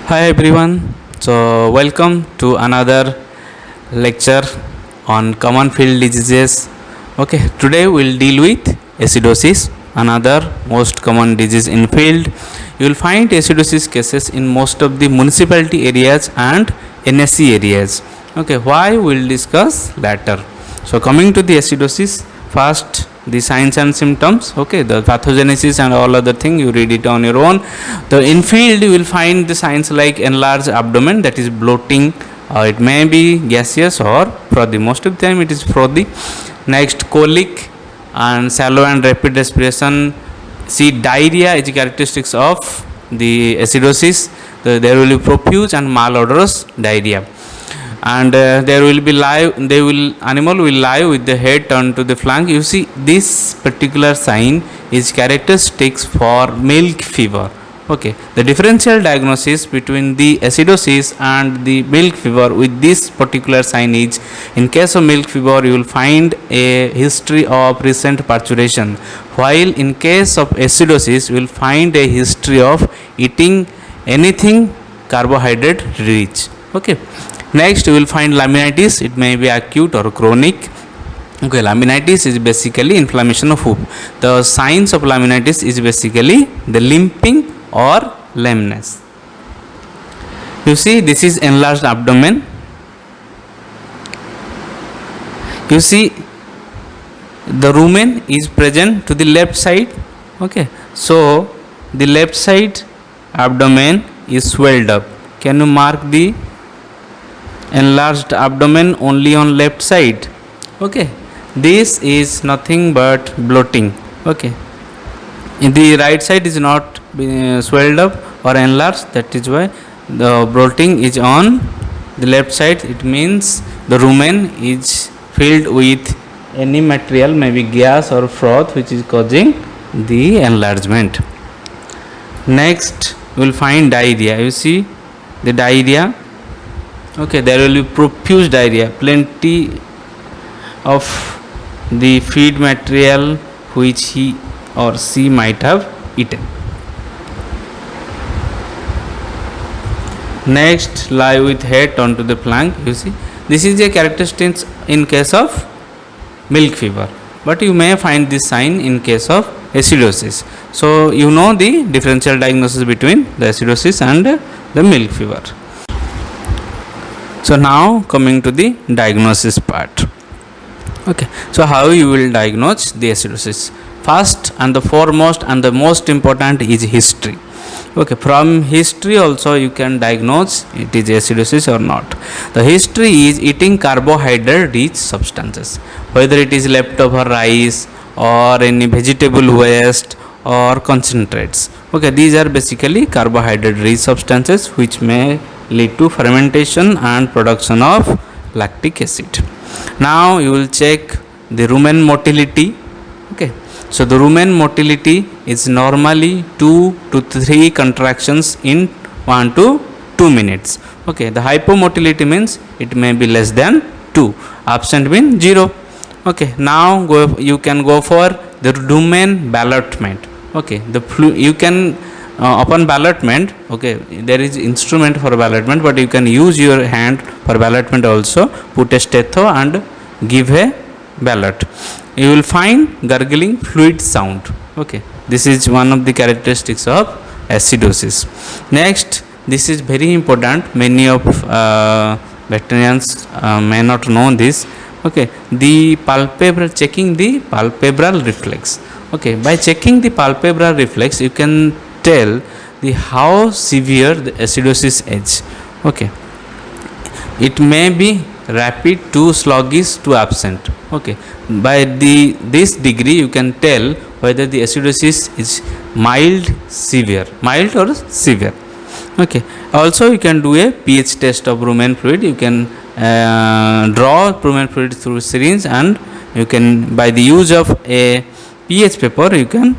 Hi everyone. So welcome to another lecture on common field diseases. Okay, today we'll deal with acidosis, another most common disease in field. You will find acidosis cases in most of the municipality areas and NSC areas. Okay, why we'll discuss later. So coming to the acidosis, first the signs and symptoms. Okay, the pathogenesis and all other thing you read it on your own. The in field you will find the signs like enlarged abdomen, that is bloating. It may be gaseous or frothy. Most of the time it is frothy. Next, colic and shallow and rapid respiration. See, diarrhea is characteristics of the acidosis. There will be profuse and malodorous diarrhea, and there will be animal will lie with the head turned to the flank. You see, this particular sign is characteristics for milk fever. Okay, the differential diagnosis between the acidosis and the milk fever with this particular sign is, in case of milk fever you will find a history of recent parturition, while in case of acidosis you will find a history of eating anything carbohydrate rich. Okay, next you will find laminitis. It may be acute or chronic. Okay, laminitis is basically inflammation of hoof. The signs of laminitis is basically the limping or lameness. You see, this is enlarged abdomen. You see, the rumen is present to the left side. Okay, so the left side abdomen is swelled up. Can you mark the enlarged abdomen only on left side? Okay, this is nothing but bloating. Okay, in the right side is not swelled up or enlarged, that is why the bloating is on the left side. It means the rumen is filled with any material, maybe gas or froth, which is causing the enlargement. Next you will find diarrhea. You see the diarrhea. Okay, there will be profuse diarrhea, plenty of the feed material which he or she might have eaten. Next, lie with head onto the flank. You see, this is a characteristic in case of milk fever, but you may find this sign in case of acidosis. So you know the differential diagnosis between the acidosis and the milk fever. So now coming to the diagnosis part. Okay, so how you will diagnose the acidosis? First and the foremost and the most important is history. Okay, from history also you can diagnose it is acidosis or not. The history is eating carbohydrate rich substances, whether it is leftover rice or any vegetable waste or concentrates. Okay, these are basically carbohydrate rich substances which may lead to fermentation and production of lactic acid. Now you will check the rumen motility. Okay, so the rumen motility is normally 2 to 3 contractions in 1 to 2 minutes. Okay, the hypomotility means it may be less than 2, absent means 0. Okay, now you can go for the rumen ballotment. Okay, you can upon ballotment, okay, there is instrument for ballotment, but you can use your hand for ballotment also. Put a stetho and give a ballot. You will find gurgling fluid sound. Okay, this is one of the characteristics of acidosis. Next, this is very important. Many of veterinarians may not know this. Okay, the palpebral, checking the palpebral reflex. Okay, by checking the palpebral reflex you can tell the how severe the acidosis is. Okay, it may be rapid to sluggish to absent. Okay, by this degree you can tell whether the acidosis is mild or severe. Okay, also you can do a pH test of rumen fluid. You can draw rumen fluid through syringe, and you can, by the use of a pH paper, you can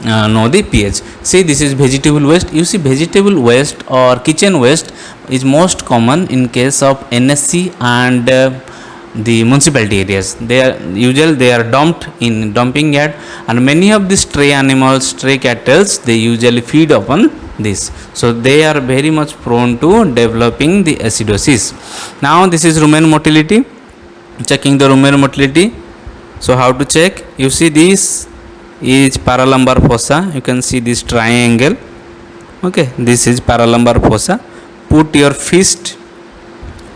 know the pH. See, this is vegetable waste. You see, vegetable waste or kitchen waste is most common in case of NSC and the municipality areas. They are dumped in dumping yard, and many of the stray animals, stray cattle, they usually feed upon this. So they are very much prone to developing the acidosis. Now this is rumen motility, checking the rumen motility. So how to check? You see this is paralumbar fossa, you can see this triangle. Okay, this is paralumbar fossa. Put your fist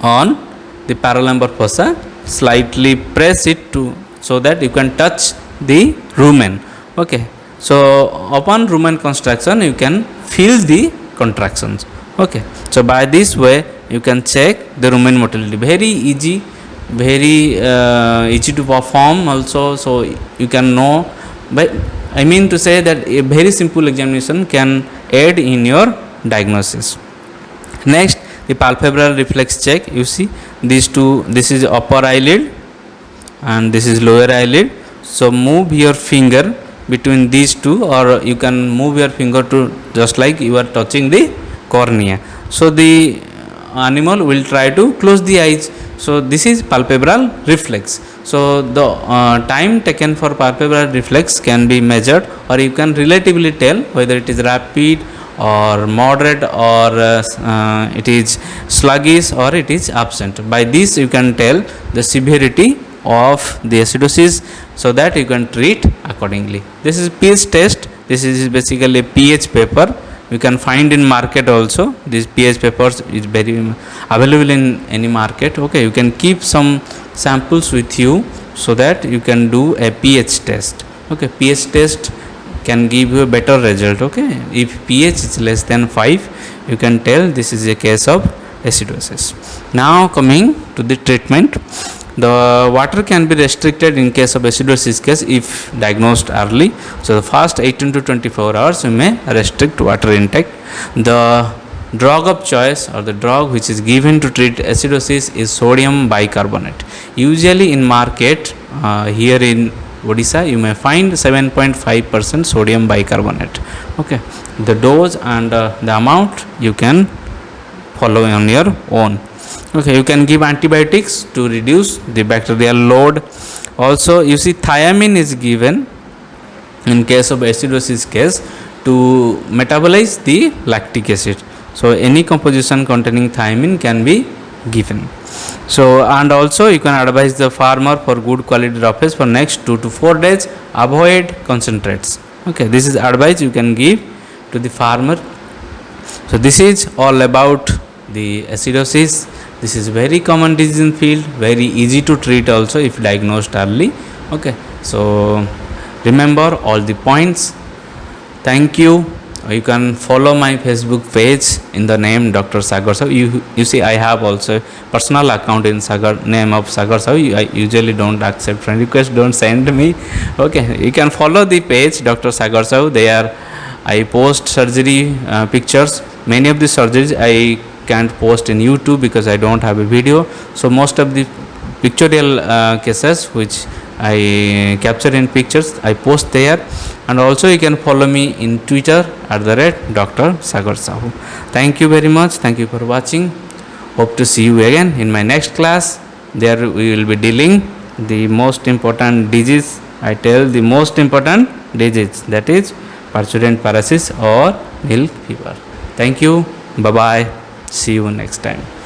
on the paralumbar fossa, slightly press it to so that you can touch the rumen. Okay, so upon rumen contraction you can feel the contractions. Okay, so by this way you can check the rumen motility. Very easy, very easy to perform also. So you can know, but I mean to say that a very simple examination can aid in your diagnosis. Next, the palpebral reflex check. You see these two, this is upper eyelid and this is lower eyelid. So move your finger between these two, or you can move your finger to just like you are touching the cornea. So the animal will try to close the eyes. So this is palpebral reflex. So the time taken for palpebral reflex can be measured, or you can relatively tell whether it is rapid or moderate, or it is sluggish, or it is absent. By this you can tell the severity of the acidosis, so that you can treat accordingly. This is pH test. This is basically a pH paper. You can find in market also. This pH papers is very available in any market. Okay, you can keep some samples with you so that you can do a pH test. Okay, pH test can give you a better result. Okay, if pH is less than 5, you can tell this is a case of acidosis. Now coming to the treatment. The water can be restricted in case of acidosis case if diagnosed early. So the first 18 to 24 hours you may restrict water intake. The drug of choice, or the drug which is given to treat acidosis, is sodium bicarbonate. Usually in market here in Odisha you may find 7.5% sodium bicarbonate. Okay, the dose and the amount you can follow on your own. Okay, you can give antibiotics to reduce the bacterial load. Also you see thiamine is given in case of acidosis case to metabolize the lactic acid. So any composition containing thiamine can be given. So and also you can advise the farmer for good quality roughage for next 2 to 4 days. Avoid concentrates. Okay, this is advice you can give to the farmer. So this is all about the acidosis. This is very common disease in field, very easy to treat also if diagnosed early. Okay, so remember all the points. Thank you. You can follow my Facebook page in the name Dr. Sagar Sahu. You see I have also personal account in name of Sagar Sahu. I usually don't accept friend request, don't send me. Okay, you can follow the page Dr. Sagar Sahu. There I post surgery pictures. Many of the surgeries I can't post in YouTube because I don't have a video. So most of the pictorial cases which I capture in pictures I post there. And also you can follow me in Twitter @Dr. Sagar Sahu. Thank you very much. Thank you for watching. Hope to see you again in my next class. There we will be dealing the most important disease. I tell the most important disease, that is purulent paralysis or milk fever. Thank you. Bye bye. See you next time.